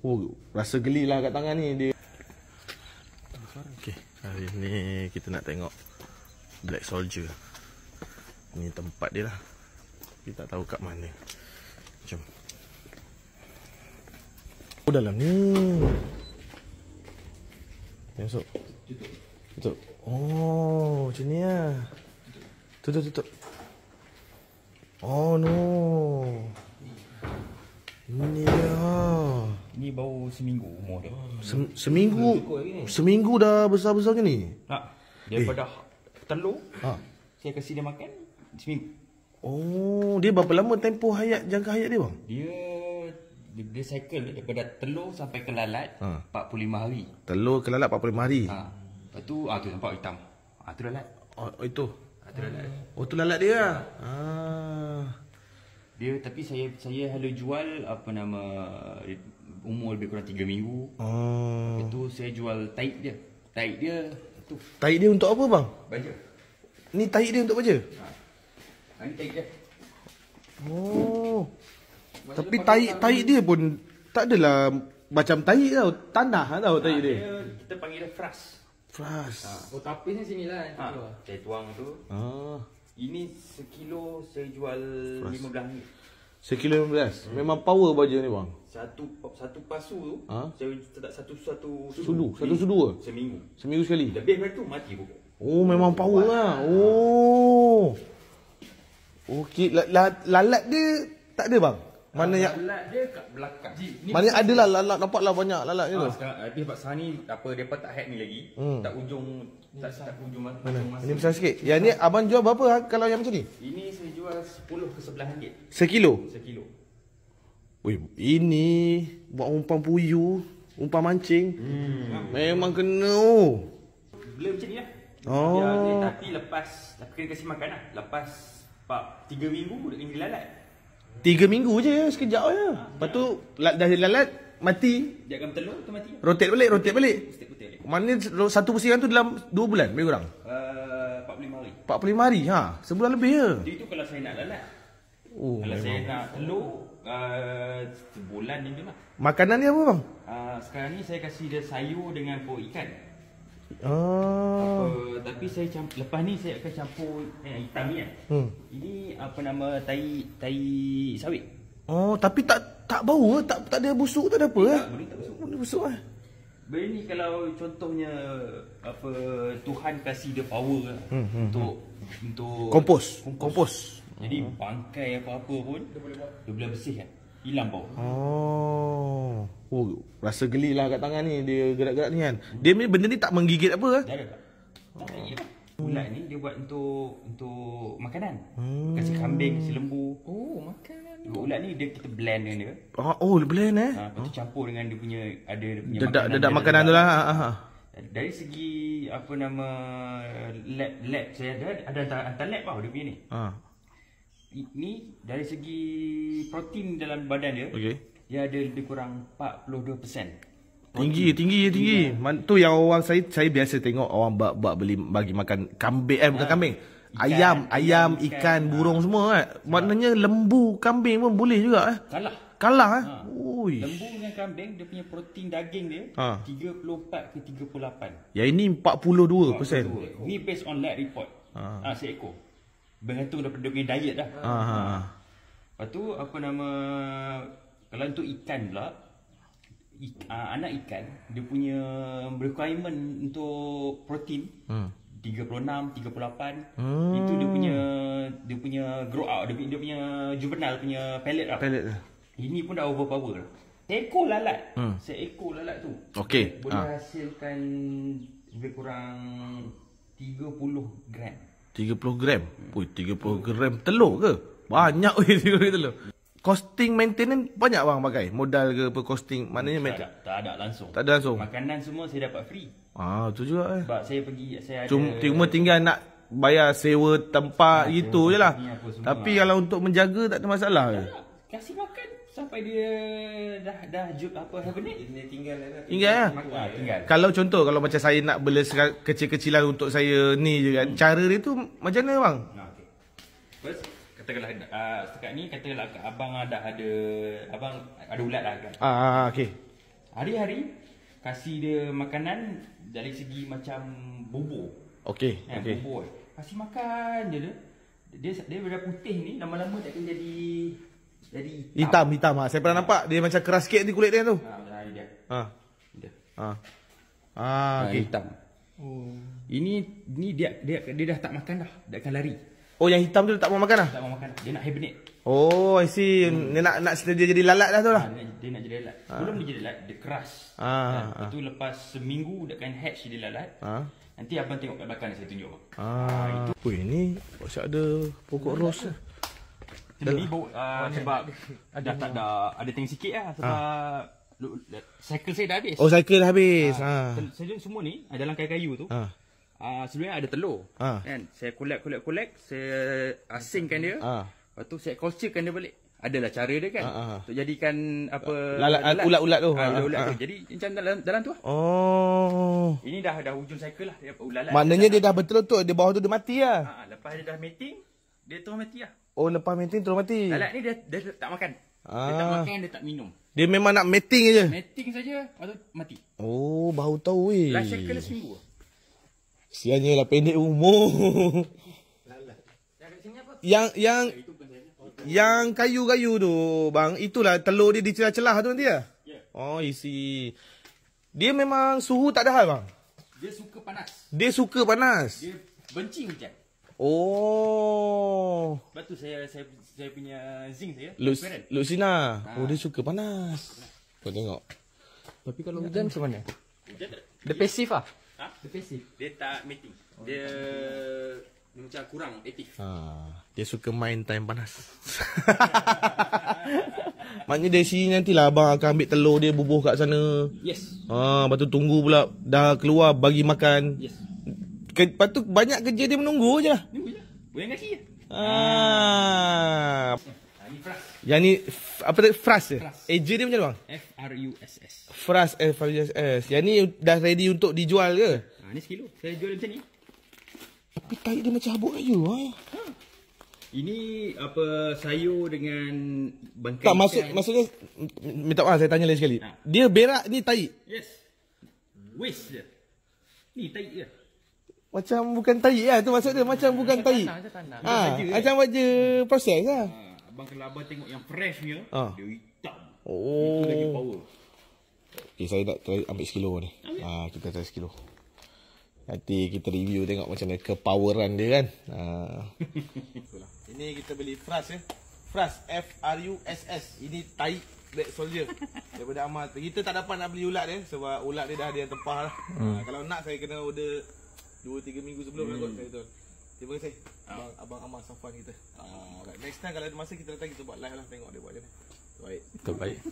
Oh, rasa geli lah kat tangan ni dia. Okay, hari ni kita nak tengok Black Soldier. Ni tempat dia lah. Kita tak tahu kat mana. Jom. Oh, dalam ni. Masuk. Tutup. Oh, macam ni lah. Tutup. Oh no. Ini lah. Ni baru seminggu umur dia. Seminggu dah besar-besar ke ni? Daripada telur, saya kasi dia makan seminggu. Oh, dia berapa lama tempoh jangka hayat dia bang? Dia cycle daripada telur sampai ke lalat 45 hari. Telur ke lalat 45 hari. Lepas tu tu nampak hitam. Tu lalat. Oh, itu. Tu lalat. Oh, tu lalat dia lah. Dia tapi saya hala jual umur lebih kurang 3 minggu. Lepas tu saya jual taik dia. Taik dia tu. Taik dia untuk apa bang? Baja. Ni taik dia untuk baja? Ni taik dia. Oh. Tapi taik dia pun tak adalah macam taik tau. Tanah tau taik dia. Kita panggil dia fras. Fras. Oh, tapisnya sini lah. Saya tuang tu. Ini sekilo saya jual RM15. Sekilo 15. Memang power baja ni bang. Satu pasu tu saya tak satu Sudu ke? Seminggu sekali. Lebih dari tu mati pokok. Oh, memang power lah. Oh. Okey, lalat dia tak ada bang. Mana yang lalat dia kat belakang. mana adalah lalat, nampaklah banyak lalat je tu. Sekarang sebab sekarang ni depa tak hack ni lagi. Tak ujung Mana? Ini besar sikit. Yang ni abang jual berapa kalau yang macam ni? Ini saya jual 10 ke 11 ringgit. Sekilo. Wih, ini buat umpan puyuh, umpan mancing. Memang kena. Bela macam ni lah. Tapi lepas kena kasi makan lah. Lepas 3 minggu dah kena lalat. 3 minggu je, sekejap je. Lepas tu dah lalat mati. Dia akan telur tu mati. Rotate balik. Putih. Mana satu pusingan tu dalam 2 bulan lebih kurang? 45 hari. 45 hari. Sebulan lebih je. Itu kalau saya nak lalat. Oh, kalau saya nak telur sebulan ni dia lah. Makanan dia apa bang? Sekarang ni saya kasih dia sayur dengan kuah ikan. Tapi saya lepas ni saya akan campur hitam ni kan. Ini tai sawit. Oh, tapi tak bau tak ada busuk, tak ada apa Boleh busuk ah. Benda ni kalau contohnya Tuhan kasih dia power untuk kompos. Jadi bangkai apa-apa pun dia boleh bersihkan. Hilang bau. Oh, rasa geli lah kat tangan ni dia gerak-gerak ni kan. Dia benda ni tak menggigit apa Tak ada. Ulat ni dia buat untuk makanan. Kasih kambing, kasih lembu. Oh, makanan. Ulat ni kita blend dengan dia. Blend Lepas tu campur dengan dia punya dedak makanan tu lah. Dari segi lab saya ada hantar lab tau dia punya ni. Ini dari segi protein dalam badan dia. Dia ada lebih kurang 42%. Tinggi. Tu yang orang saya biasa tengok orang bagi makan kambing, bukan kambing. Ayam, ikan, burung semua kan. Maknanya lembu, kambing pun boleh juga Kalah Lembu dengan kambing dia punya protein daging dia 34 ke 38. Yang ini 42%. Ni based on lab report. Seekor. Bergantung daripada dia punya diet dah. Lepas tu kalau untuk ikan pula, anak ikan dia punya requirement untuk protein 36, 38. Itu dia punya grow out, dia punya juvenile punya pellet lah. Ini pun dah overpower. Seekor lalat tu. Boleh hasilkan lebih kurang 30 gram. 30 gram? 30 gram telur ke? Banyak 30 gram telur. Costing maintenance banyak bang pakai? Modal ke apa costing? Maknanya tak ada langsung. Makanan semua saya dapat free. Tu juga Sebab saya ada cuma tinggal nak bayar sewa tempat gitu je lah. Tapi kalau untuk menjaga tak ada masalah ke? Kasih makan sampai dia dah hibernate. Tinggal lah. Kalau contoh kalau macam saya nak bela kecil-kecilan untuk saya ni je kan, cara dia tu macam mana bang? First, katakanlah setakat ni katakanlah abang ada ulat lah kan. Okey. Hari-hari kasih dia makanan dari segi macam bubur. Okey. Bubur. Kasih makan je dia. Dia dah putih ni lama-lama tak akan jadi hitam. Hitam. Saya pernah nampak dia macam keras sikit ni kulit dia tu. Dia. Dia. Okey. Hitam. Ini dia dah tak makan dah. Dia akan lari. Oh, yang hitam tu tak mau makan dah? Tak mau makan. Dia nak hibernate. Oh, I see. Dia nak dia jadi lalat dah tu lah. Dia nak jadi lalat. Sebelum dia jadi lalat, dia keras. Lepas tu lepas seminggu dia akan hatch jadi lalat. Nanti abang tengok kat belakang saya tunjuk. Itu. Weh, ni macam ada pokok ros. Ni sebab dah tak ada teng sikit lah sebab cycle saya dah habis. Oh, cycle dah habis. Saya semua ni dalam kayu tu. Sebenarnya ada telur. Kan? Saya collect, saya asingkan dia. Lepas tu saya culturekan dia balik. Adalah cara dia kan. Untuk jadikan apa ulat-ulat tu. Ulat-ulat tu. Jadi macam dalam tu lah. Oh. Ini dah hujung cycle lah. Ulat-ulat. Maknanya dia dah betul-betul di bawah tu dia mati lah. Lepas dia dah mating, dia terus mati lah. Oh, lepas mating terus mati. Lalat ni dia tak makan. Dia tak makan, dia tak minum. Dia memang nak mating je. Mating saja, lepas tu mati. Oh, baru tahu weh. Life cycle seminggu. Sianya lah pendek umur. Yang kayu-kayu tu bang, itulah telur dia di celah-celah tu nanti lah. Oh, isi. Dia memang suhu tak ada hal bang. Dia suka panas. Dia benci hujan. Oh. Sebab tu saya punya zinc saya. Lucina. Oh, dia suka panas. Kau tengok. Tapi kalau hujan macam mana? Hujan tak? Dia pasif lah. Dia pasif. Dia tak mating. Dia macam kurang aktif. Dia suka main time panas. Maknanya dari sini nantilah abang akan ambil telur dia bubuh kat sana. Yes. Lepas tu tunggu pula dah keluar bagi makan. Yes. Lepas tu banyak kerja dia menunggu je lah. Menunggu je. Goyang kaki je. Ni fras. Yang ni apa tu? Fras je? AJ dia macam mana bang? F-R-U-S-S. Fras F-R-U-S-S. Yang ni dah ready untuk dijual ke? Ni sekilo. Saya jual macam ni. Tapi tahi dia macam habuk kayu. Ini apa sayur dengan bangkai tak, maksudnya minta maaf saya tanya lagi sekali. Dia berak ni tahi? Yes. Waste je. Ni tahi je. Macam bukan tahi lah tu maksud dia. Macam bukan tahi. Macam baja proses lah. Abang kalau abang tengok yang fresh punya, dia hitam. Oh. Itu lagi power. Okay, saya nak try ambil sekilo ni. Kita try sekilo. Nanti kita review tengok macam mana kepoweran dia kan. Ini kita beli Fras ya. Fras F-R-U-S-S. Ini tahi Black Soldier daripada Amal. Kita tak dapat nak beli ulat dia sebab ulat dia dah ada yang tempah lah. Kalau nak saya kena order 2-3 minggu sebelum lah kot. Terima kasih Abang Amal Safwan kita. Next time kalau ada masa kita datang kita buat live lah, tengok dia buat macam mana. Baik. Terbaik.